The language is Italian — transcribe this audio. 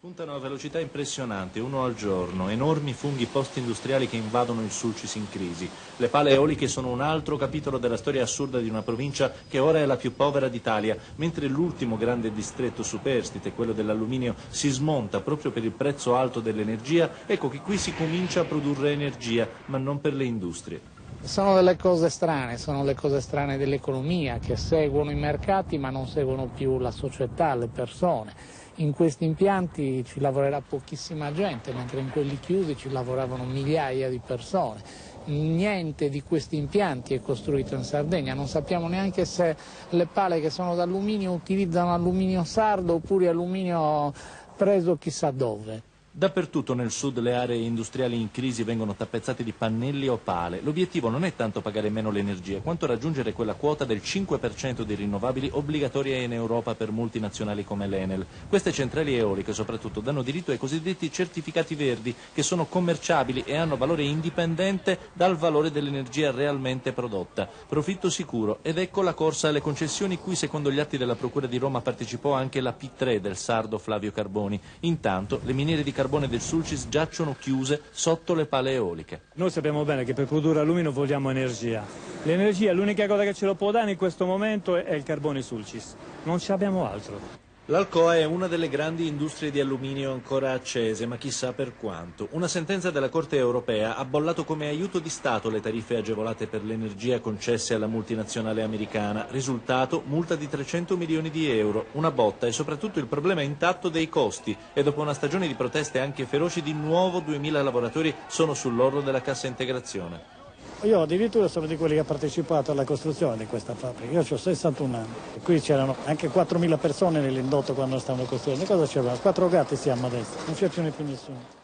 Spuntano a velocità impressionanti, uno al giorno, enormi funghi post-industriali che invadono il Sulcis in crisi. Le pale eoliche sono un altro capitolo della storia assurda di una provincia che ora è la più povera d'Italia, mentre l'ultimo grande distretto superstite, quello dell'alluminio, si smonta proprio per il prezzo alto dell'energia. Ecco che qui si comincia a produrre energia, ma non per le industrie. Sono delle cose strane, sono le cose strane dell'economia che seguono i mercati ma non seguono più la società, le persone. In questi impianti ci lavorerà pochissima gente, mentre in quelli chiusi ci lavoravano migliaia di persone. Niente di questi impianti è costruito in Sardegna, non sappiamo neanche se le pale che sono d'alluminio utilizzano alluminio sardo oppure alluminio preso chissà dove. Dappertutto nel sud le aree industriali in crisi vengono tappezzate di pannelli o pale. L'obiettivo non è tanto pagare meno l'energia, quanto raggiungere quella quota del 5% di rinnovabili obbligatoria in Europa per multinazionali come l'Enel. Queste centrali eoliche soprattutto danno diritto ai cosiddetti certificati verdi, che sono commerciabili e hanno valore indipendente dal valore dell'energia realmente prodotta. Profitto sicuro, ed ecco la corsa alle concessioni cui secondo gli atti della Procura di Roma partecipò anche la P3 del sardo Flavio Carboni. Intanto le miniere di carbone del Sulcis giacciono chiuse sotto le pale eoliche. Noi sappiamo bene che per produrre alluminio vogliamo energia. L'energia, l'unica cosa che ce lo può dare in questo momento è il carbone Sulcis. Non ci abbiamo altro. L'Alcoa è una delle grandi industrie di alluminio ancora accese, ma chissà per quanto. Una sentenza della Corte europea ha bollato come aiuto di Stato le tariffe agevolate per l'energia concesse alla multinazionale americana. Risultato, multa di 300 milioni di euro, una botta e soprattutto il problema intatto dei costi. E dopo una stagione di proteste anche feroci, di nuovo 2000 lavoratori sono sull'orlo della cassa integrazione. Io addirittura sono di quelli che ha partecipato alla costruzione di questa fabbrica, io ho 61 anni. Qui c'erano anche 4.000 persone nell'indotto quando stavano costruendo. Cosa c'erano? 4 gatti siamo adesso, non c'è più nessuno.